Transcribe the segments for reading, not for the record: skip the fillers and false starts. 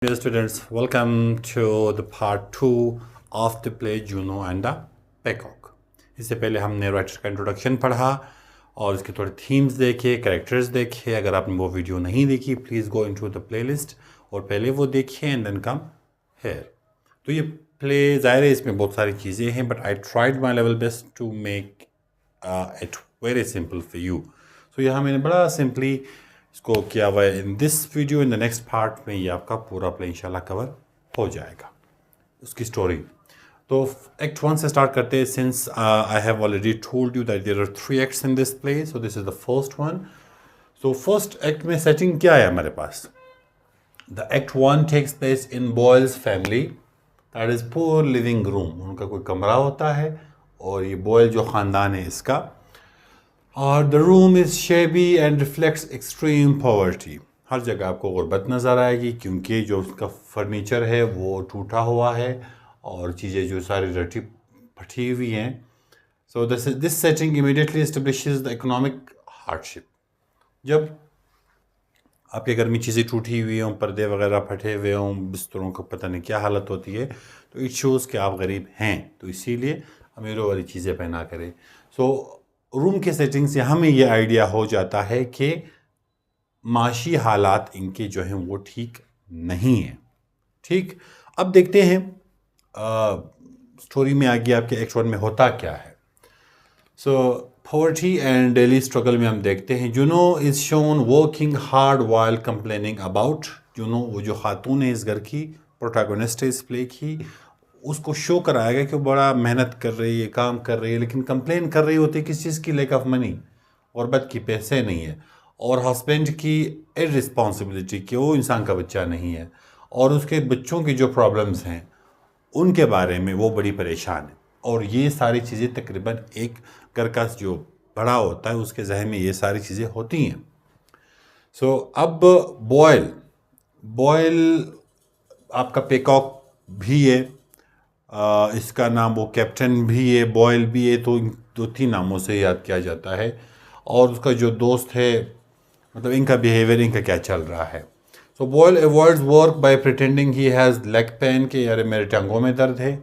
Dear students, welcome to the part 2 of the play Juno and the Peacock. इससे पहले हमने writer का introduction पढ़ा और इसके थोड़े थीम्स देखे, कैरेक्टर्स देखे. अगर आपने वो वीडियो नहीं देखी, please go into the playlist और पहले वो देखिए एंड देन कम हियर. तो ये प्ले ज़ाहिर है इसमें बहुत सारी चीज़ें हैं, but I tried my level best to make it very simple for you. So यहाँ मैंने बड़ा सिंपली इसको किया हुआ है. In this video, in the next part में ये आपका पूरा प्ले इंशाल्लाह कवर हो जाएगा, उसकी स्टोरी. तो एक्ट 1 से स्टार्ट करते हैं. Since I have already told you that there are 3 acts in this play, so this is the first one. So first act में सेटिंग क्या है हमारे पास? The act 1 takes place in Boyle's family, that is poor living room. उनका कोई कमरा होता है और ये बॉयल जो ख़ानदान है इसका, और the room is shabby and reflects extreme poverty. हर जगह आपको गुर्बत नज़र आएगी क्योंकि जो उसका फर्नीचर है वो टूटा हुआ है और चीज़ें जो सारी रटी फटी हुई हैं. So this setting immediately establishes the economic hardship. जब आपके घर में चीज़ें टूटी हुई हों, पर्दे वगैरह फटे हुए हों, बिस्तरों का पता नहीं क्या हालत होती है, तो इट शोज़ कि आप गरीब हैं, तो इसीलिए अमीरों वाली चीज़ें पहना करें. सो रूम के सेटिंग से हमें ये आइडिया हो जाता है कि माशी हालात इनके जो हैं वो ठीक नहीं हैं. ठीक, अब देखते हैं स्टोरी में आगे आपके एक्ट 1 में होता क्या है. So poverty and daily struggle में हम देखते हैं Juno is shown working hard while complaining about. Juno वो जो खातून है इस घर की, प्रोटैगनिस्ट है इस प्ले की, उसको शो कराया गया कि वो बड़ा मेहनत कर रही है, काम कर रही है, लेकिन कंप्लेन कर रही होती है किस चीज़ की? लैक ऑफ मनी, गुर्बत की, पैसे नहीं है, और हस्बैंड की इररिस्पॉन्सिबिलिटी कि वो इंसान का बच्चा नहीं है, और उसके बच्चों की जो प्रॉब्लम्स हैं उनके बारे में वो बड़ी परेशान है. और ये सारी चीज़ें तकरीबन एक घर का जो बड़ा होता है उसके जहन में ये सारी चीज़ें होती हैं. सो अब बॉयल आपका पेकॉक भी है, इसका नाम वो कैप्टन भी है, बॉयल भी है, तो 2-3 नामों से याद किया जाता है. और उसका जो दोस्त है, मतलब इनका बिहेवियर, इनका क्या चल रहा है. So Boyle avoids work by pretending he has leg pain, कि यार मेरे टंगों में दर्द है.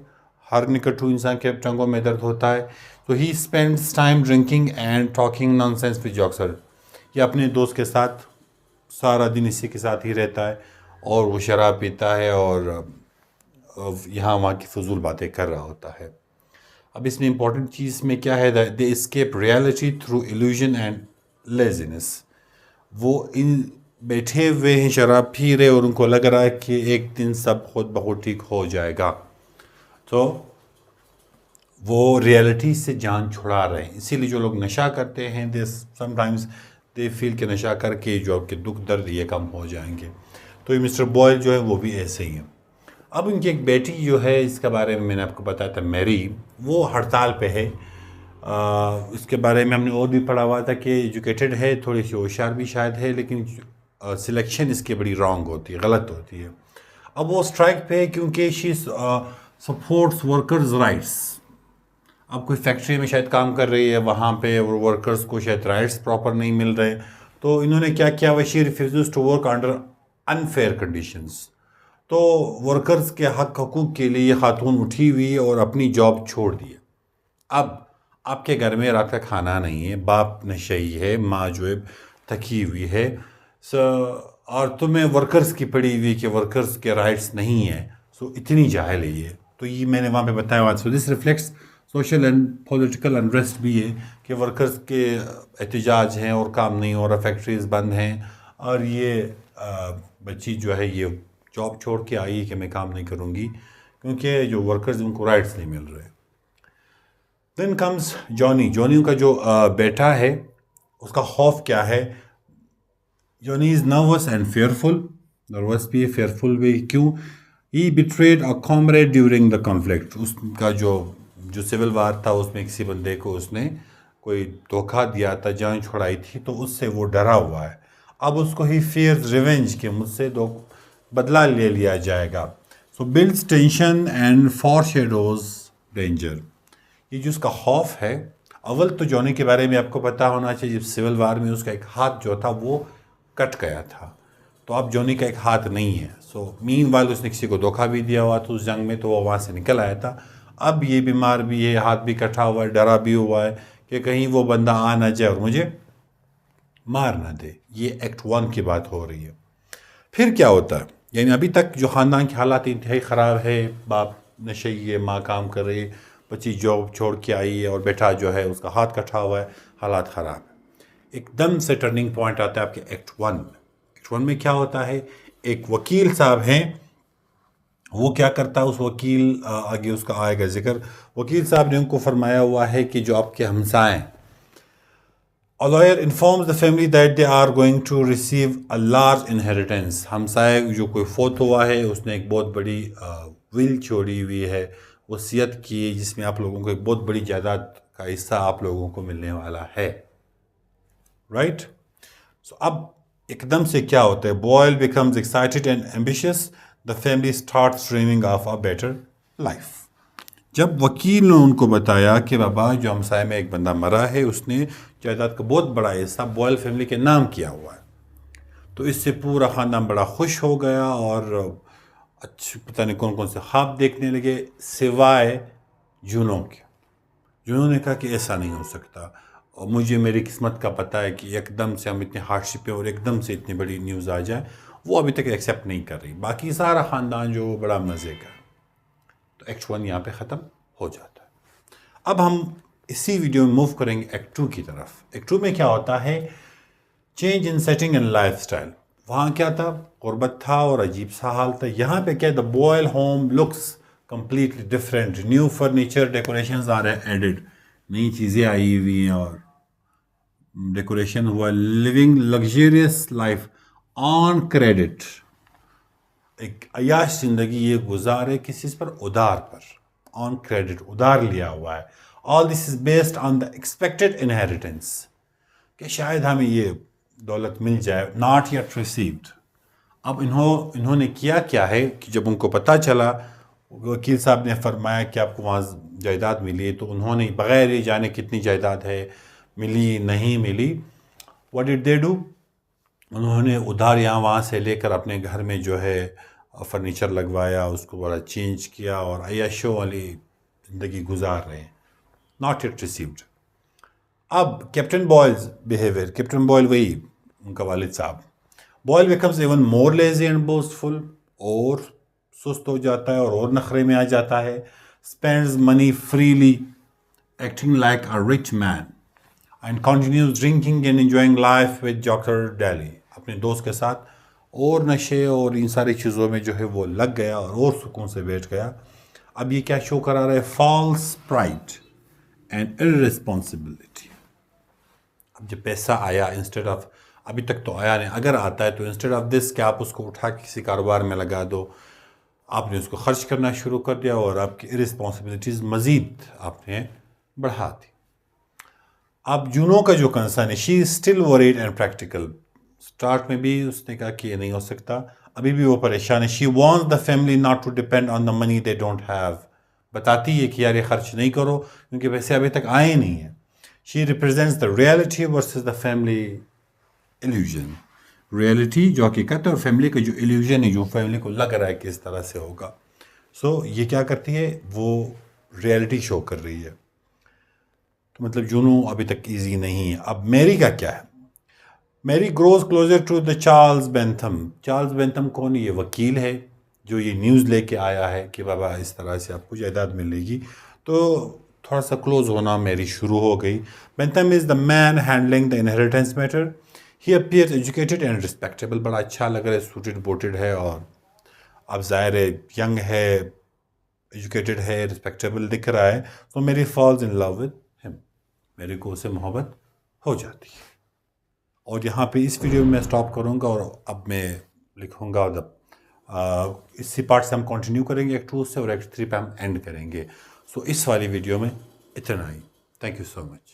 हर निकटू इंसान के टंगों में दर्द होता है. तो he spends time drinking and talking nonsense with Joxer. ये अपने दोस्त के साथ सारा दिन इसी के साथ ही रहता है और वो शराब पीता है और यहाँ वहाँ की फजूल बातें कर रहा होता है. अब इसमें इम्पॉर्टेंट चीज़ में क्या है? They escape reality through illusion and laziness. वो इन बैठे हुए हैं, शराब पी रहे, और उनको लग रहा है कि एक दिन सब खुद बखुद ठीक हो जाएगा, तो वो रियलिटी से जान छुड़ा रहे हैं. इसीलिए जो लोग नशा करते हैं, दे समटाइम्स दे फील कि नशा करके जो आपके दुख दर्द ये कम हो जाएंगे. तो ये मिस्टर बॉयल जो है वो भी ऐसे ही है. अब उनकी एक बेटी जो है, इसके बारे में मैंने आपको बताया था, मैरी, वो हड़ताल पे है. इसके बारे में हमने और भी पढ़ा हुआ था कि एजुकेटेड है, थोड़ी सी होशियार भी शायद है, लेकिन सिलेक्शन इसकी बड़ी रॉन्ग होती है, गलत होती है. अब वो स्ट्राइक पे है क्योंकि शी सपोर्ट्स वर्कर्स राइट्स. अब कोई फैक्ट्री में शायद काम कर रही है, वहाँ पे वर्कर्स को शायद राइट्स प्रॉपर नहीं मिल रहे, तो इन्होंने क्या किया हुआ, she refuses to work under unfair conditions. तो वर्कर्स के हक हकूक़ के लिए ये खातून उठी हुई और अपनी जॉब छोड़ दी. अब आपके घर में रात का खाना नहीं है, बाप नशई है, माँ जो है थकी हुई है, और तुम्हें वर्कर्स की पड़ी हुई कि वर्कर्स के राइट्स नहीं है. सो इतनी जाहिल है ये. तो ये मैंने वहाँ पे बताया हुआ. So this reflects social and political unrest भी है कि वर्कर्स के एहतजाज हैं और काम नहीं हो रहा, फैक्ट्रीज बंद हैं, और ये बच्ची जो है ये जॉब छोड़ के आई है कि मैं काम नहीं करूँगी क्योंकि जो वर्कर्स उनको राइट्स नहीं मिल रहे. Then comes Johnny. जॉनी का जो बेटा है, उसका खौफ क्या है? Johnny is nervous and fearful. Nervous भी है, फेयरफुल भी. क्यों? He betrayed a comrade during the conflict. उसका जो सिविल वार था उसमें किसी बंदे को उसने कोई धोखा दिया था, जान छुड़ाई थी, तो उससे वो डरा हुआ है. अब उसको ही फियर्स रिवेंज के मुझसे बदला ले लिया जाएगा. सो बिल्ड्स टेंशन एंड फॉरशैडोज डेंजर. ये जो उसका खौफ है, अव्वल तो जॉनी के बारे में आपको पता होना चाहिए, जब सिविल वार में उसका एक हाथ जो था वो कट गया था, تو اب جونی کا ایک ہاتھ نہیں ہے. سو مین وائل اس نے کسی کو دھوکہ بھی دیا ہوا تھا اس جنگ میں, تو وہ وہاں سے نکل آیا تھا. اب یہ بیمار بھی ہے, ہاتھ بھی کٹا ہوا ہے, ڈرا بھی ہوا ہے کہ کہیں وہ بندہ آ نہ جائے اور مجھے مار نہ دے. یہ ایکٹ 1 کی بات ہو رہی ہے. پھر کیا ہوتا ہے, یعنی ابھی تک جو خاندان کی حالات انتہائی خراب ہے, باپ نشئی ہے, ماں کام کر رہی ہے, بچی جاب چھوڑ کے آئی ہے, اور بیٹا جو ہے اس کا ہاتھ کٹا ہوا ہے, حالات خراب ہے. ایک دم سے ٹرننگ پوائنٹ آتا ہے آپ کے ایکٹ 1 میں. ایکٹ 1 میں کیا ہوتا ہے, ایک وکیل صاحب ہیں, وہ کیا کرتا ہے, اس وکیل آگے اس کا آئے گا ذکر. وکیل صاحب نے ان کو فرمایا ہوا ہے کہ جو آپ کے ہمسائے ہیں, A lawyer informs the family that they are going to receive a large inheritance. ہمسائے جو کوئی فوت ہوا ہے, اس نے ایک بہت بڑی ول چھوڑی ہوئی ہے, وصیت کی, جس میں آپ لوگوں کو ایک بہت بڑی جائیداد کا حصہ آپ لوگوں کو ملنے والا ہے. رائٹ. سو اب ایک دم سے کیا ہوتا ہے, Boyle becomes excited and ambitious. The family starts dreaming of a better life. جب وکیل نے ان کو بتایا کہ بابا جو ہمسائے میں ایک بندہ مرا ہے, اس نے جائیداد کا بہت بڑا حصہ بوائل فیملی کے نام کیا ہوا ہے, تو اس سے پورا خاندان بڑا خوش ہو گیا اور اچھے پتہ نہیں کون کون سے خواب دیکھنے لگے, سوائے جنوں کے. جنہوں نے کہا کہ ایسا نہیں ہو سکتا, اور مجھے میری قسمت کا پتہ ہے کہ ایک دم سے ہم اتنے ہارڈشپ پہ اور ایک دم سے اتنی بڑی نیوز آ جائے. وہ ابھی تک ایکسیپٹ نہیں کر رہی. باقی سارا خاندان جو وہ بڑا مزے کا. تو ایکٹ 1 یہاں پہ ختم ہو جاتا ہے. اب ہم اسی ویڈیو میں موو کریں گے ایکٹ 2 کی طرف. ایکٹ 2 میں کیا ہوتا ہے, change in setting and lifestyle. وہاں کیا تھا, غربت تھا اور عجیب سا حال تھا. یہاں پہ کیا, the Boyle home looks completely different. New furniture, decorations are added, نئی چیزیں آئی ہوئی ہیں اور ڈیکوریشن ہوا. Living luxurious life on credit. ایک عیاش زندگی یہ گزارے کس چیز پر, ادھار پر, آن کریڈٹ, ادھار لیا ہوا ہے. All this is based on the expected inheritance, کہ شاید ہمیں یہ دولت مل جائے, ناٹ یٹ ریسیوڈ. اب انہوں نے کیا ہے کہ جب ان کو پتہ چلا, وکیل صاحب نے فرمایا کہ آپ کو وہاں جائیداد ملی, تو انہوں نے بغیر یہ جانے کتنی جائیداد ہے, ملی نہیں ملی, واٹ ڈڈ دے ڈو, انہوں نے ادھار یہاں وہاں سے لے کر اپنے گھر میں جو ہے فرنیچر لگوایا, اس کو بڑا چینج کیا, اور عیاشوں والی زندگی گزار رہے ہیں. Not yet received. اب Captain Boyle's behaviour, Captain Boyle وہی ان کا والد صاحب. Boyle becomes even more lazy and boastful, اور سست ہو جاتا ہے اور نخرے میں آ جاتا ہے. Spends money freely, acting like a rich man, and continues drinking and enjoying life with doctor daily. اپنے دوست کے ساتھ اور نشے اور ان ساری چیزوں میں جو ہے وہ لگ گیا اور سکون سے بیٹھ گیا. اب یہ کیا شو کرا رہا ہے, فالس پرائڈ اینڈ ارریسپانسبلٹی. اب جب پیسہ آیا, انسٹیڈ آف, ابھی تک تو آیا نہیں, اگر آتا ہے تو انسٹیڈ آف دس کہ آپ اس کو اٹھا کے کسی کاروبار میں لگا دو, آپ نے اس کو خرچ کرنا شروع کر دیا, اور آپ کی ارریسپانسبلٹیز مزید آپ نے بڑھا دی. اب جنوں کا جو کنسرن ہے, she is still worried and practical. Start میں بھی اس نے کہا کہ یہ نہیں ہو سکتا, ابھی بھی وہ پریشان ہے. She wants the family not to depend on the money they don't have. بتاتی ہے کہ یار یہ خرچ نہیں کرو کیونکہ پیسے ابھی تک آئے نہیں ہیں. She represents the reality versus the family illusion. Reality جو حقیقت ہے, اور فیملی کا جو ایلیوژن ہے, جو فیملی کو لگ رہا ہے کہ اس طرح سے ہوگا. سو یہ کیا کرتی ہے, وہ ریئلٹی شو کر رہی ہے. تو مطلب جنوں ابھی تک ایزی نہیں ہے. اب میری کا کیا ہے, Mary grows closer to the Charles Bentham. Charles Bentham کون ہے, یہ وکیل ہے جو یہ نیوز لے کے آیا ہے کہ بابا اس طرح سے آپ کو جائیداد ملے گی. تو تھوڑا سا کلوز ہونا میری شروع ہو گئی. Bentham is the man handling the inheritance matter. He appears educated and respectable. بڑا اچھا لگ رہا ہے, سوٹڈ بوٹڈ ہے, اور اب ظاہر ہے ینگ ہے, ایجوکیٹڈ ہے, رسپیکٹیبل دکھ رہا ہے. تو میری فالز ان لو ود ہم, میرے کو اسے محبت ہو جاتی ہے. اور یہاں پہ اس ویڈیو میں اسٹاپ کروں گا, اور اب میں لکھوں گا, اسی پارٹ سے ہم کنٹینیو کریں گے ایکٹ 2 سے, اور ایکٹ 3 پہ ہم اینڈ کریں گے. سو اس والی ویڈیو میں اتنا ہی. Thank you so much.